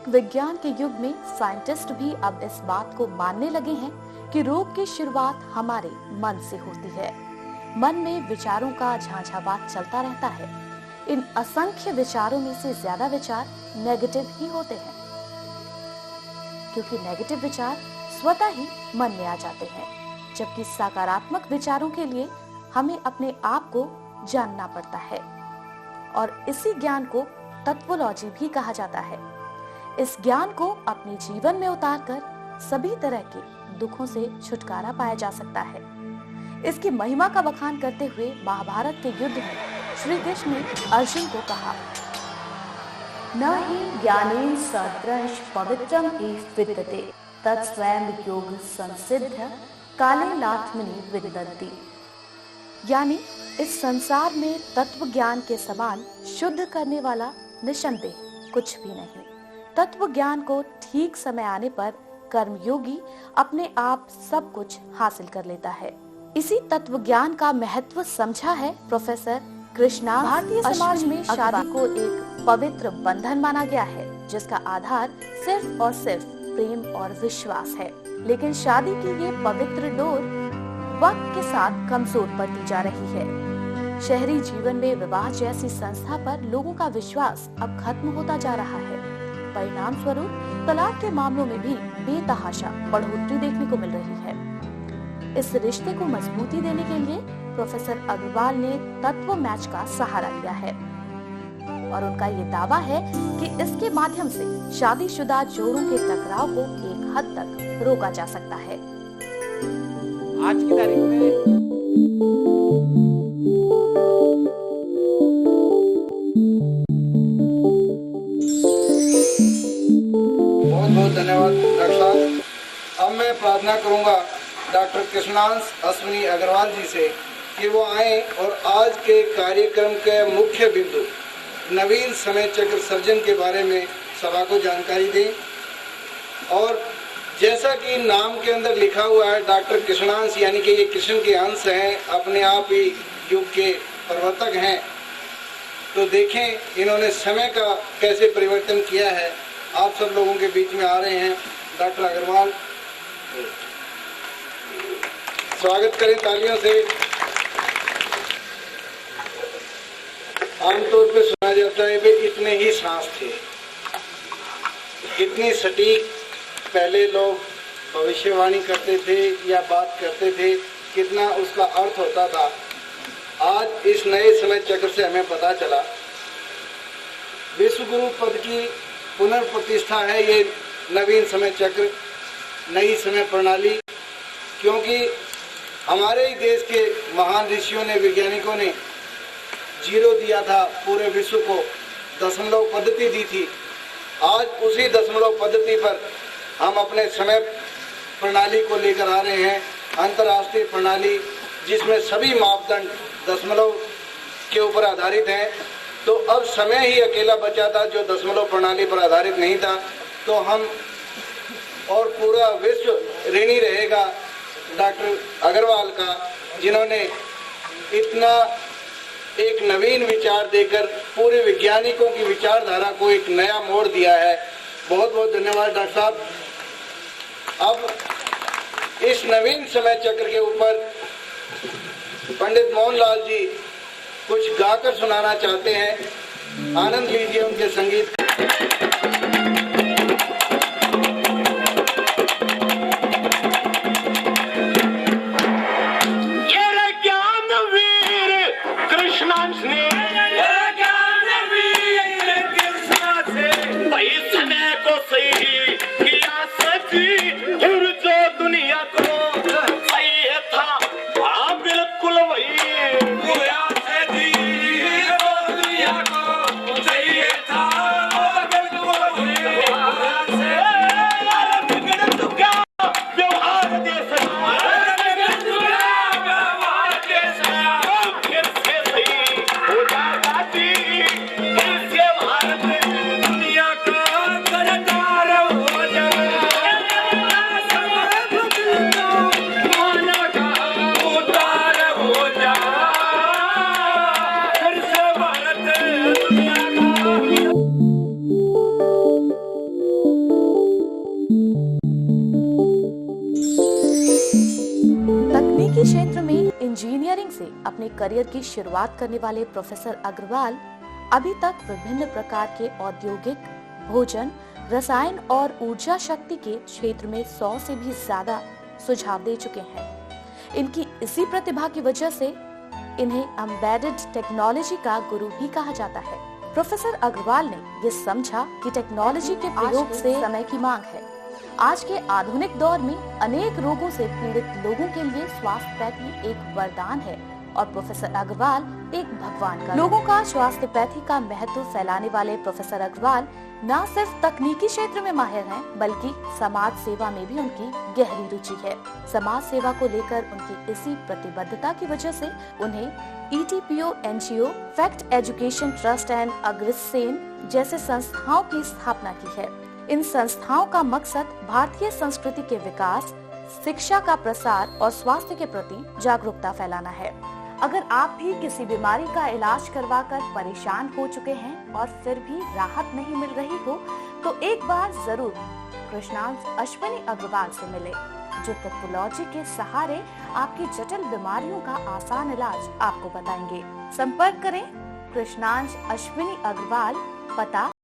विज्ञान के युग में साइंटिस्ट भी अब इस बात को मानने लगे हैं कि रोग की शुरुआत हमारे मन से होती है। मन में विचारों का झांझावात चलता रहता है। इन असंख्य विचारों में से ज्यादा विचार नेगेटिव ही होते हैं, क्योंकि नेगेटिव विचार स्वतः ही मन में आ जाते हैं, जबकि सकारात्मक विचारों के लिए हमें अपने आप को जानना पड़ता है। और इसी ज्ञान को तत्वोलॉजी भी कहा जाता है। इस ज्ञान को अपने जीवन में उतारकर सभी तरह के दुखों से छुटकारा पाया जा सकता है। इसकी महिमा का बखान करते हुए महाभारत के युद्ध में श्री कृष्ण ने अर्जुन को कहा, न ही ज्ञानेन सदृश पवित्रम एव विद्यते तत्स्वयं योग संसिद्ध काले लात्मनि विदन्ति। यानी इस संसार में तत्व ज्ञान के समान शुद्ध करने वाला निसंदेह कुछ भी नहीं। तत्व ज्ञान को ठीक समय आने पर कर्मयोगी अपने आप सब कुछ हासिल कर लेता है। इसी तत्व ज्ञान का महत्व समझा है प्रोफेसर कृष्णा। भारतीय समाज में शादी को एक पवित्र बंधन माना गया है, जिसका आधार सिर्फ और सिर्फ प्रेम और विश्वास है। लेकिन शादी की ये पवित्र डोर वक्त के साथ कमजोर पड़ती जा रही है। शहरी जीवन में विवाह जैसी संस्था पर लोगों का विश्वास अब खत्म होता जा रहा है। परिणाम स्वरूप तलाक के मामलों में भी बेतहाशा बढ़ोतरी देखने को मिल रही है। इस रिश्ते को मजबूती देने के लिए प्रोफेसर अग्रवाल ने तत्व मैच का सहारा लिया है और उनका ये दावा है कि इसके माध्यम से शादीशुदा जोड़ों के टकराव को एक हद तक रोका जा सकता है। आज की तारीख में बहुत बहुत धन्यवाद डॉक्टर साहब। अब मैं प्रार्थना करूंगा डॉक्टर कृष्णांश अश्विनी अग्रवाल जी से कि वो आए और आज के कार्यक्रम के मुख्य बिंदु नवीन समय चक्र सर्जन के बारे में सभा को जानकारी दें। और जैसा कि नाम के अंदर लिखा हुआ है डॉक्टर कृष्णांश, यानी कि ये कृष्ण के अंश हैं, अपने आप ही युग के प्रवर्तक हैं। तो देखें इन्होंने समय का कैसे परिवर्तन किया है। आप सब लोगों के बीच में आ रहे हैं डॉक्टर अग्रवाल, स्वागत करें तालियों से। आमतौर पे सुना जाता है वे इतने ही सांस थे, इतनी सटीक पहले लोग भविष्यवाणी करते थे या बात करते थे, कितना उसका अर्थ होता था। आज इस नए समय चक्र से हमें पता चला विश्व गुरु पद की पुनर्प्रतिष्ठा है ये नवीन समय चक्र, नई समय प्रणाली। क्योंकि हमारे ही देश के महान ऋषियों ने, वैज्ञानिकों ने जीरो दिया था पूरे विश्व को, दशमलव पद्धति दी थी। आज उसी दशमलव पद्धति पर हम अपने समय प्रणाली को लेकर आ रहे हैं, अंतर्राष्ट्रीय प्रणाली जिसमें सभी मापदंड दशमलव के ऊपर आधारित हैं। तो अब समय ही अकेला बचा था जो दशमलव प्रणाली पर आधारित नहीं था। तो हम और पूरा विश्व ऋणी रहेगा डॉक्टर अग्रवाल का, जिन्होंने इतना एक नवीन विचार देकर पूरे वैज्ञानिकों की विचारधारा को एक नया मोड़ दिया है। बहुत बहुत धन्यवाद डॉक्टर साहब। अब इस नवीन समय चक्र के ऊपर पंडित मोहनलाल जी कुछ गाकर सुनाना चाहते हैं। आनंद लीजिए उनके संगीत। इंजीनियरिंग से अपने करियर की शुरुआत करने वाले प्रोफेसर अग्रवाल अभी तक विभिन्न प्रकार के औद्योगिक, भोजन, रसायन और ऊर्जा शक्ति के क्षेत्र में 100 से भी ज्यादा सुझाव दे चुके हैं। इनकी इसी प्रतिभा की वजह से इन्हें एम्बेडेड टेक्नोलॉजी का गुरु भी कहा जाता है। प्रोफेसर अग्रवाल ने ये समझा कि टेक्नोलॉजी के प्रयोग से समय की मांग है। आज के आधुनिक दौर में अनेक रोगों से पीड़ित लोगों के लिए स्वास्थ्य पैथी एक वरदान है और प्रोफेसर अग्रवाल एक भगवान का। लोगों का स्वास्थ्य पैथी का महत्व फैलाने वाले प्रोफेसर अग्रवाल न सिर्फ तकनीकी क्षेत्र में माहिर हैं, बल्कि समाज सेवा में भी उनकी गहरी रुचि है। समाज सेवा को लेकर उनकी इसी प्रतिबद्धता की वजह से उन्हें ETPO NGO, fact education trust and Agrasen जैसे संस्थाओं की स्थापना की है। इन संस्थाओं का मकसद भारतीय संस्कृति के विकास, शिक्षा का प्रसार और स्वास्थ्य के प्रति जागरूकता फैलाना है। अगर आप भी किसी बीमारी का इलाज करवाकर परेशान हो चुके हैं और फिर भी राहत नहीं मिल रही हो, तो एक बार जरूर कृष्णांश अश्विनी अग्रवाल से मिले, जो टेक्नोलॉजी के सहारे आपकी जटिल बीमारियों का आसान इलाज आपको बताएंगे। संपर्क करें कृष्णांश अश्विनी अग्रवाल, पता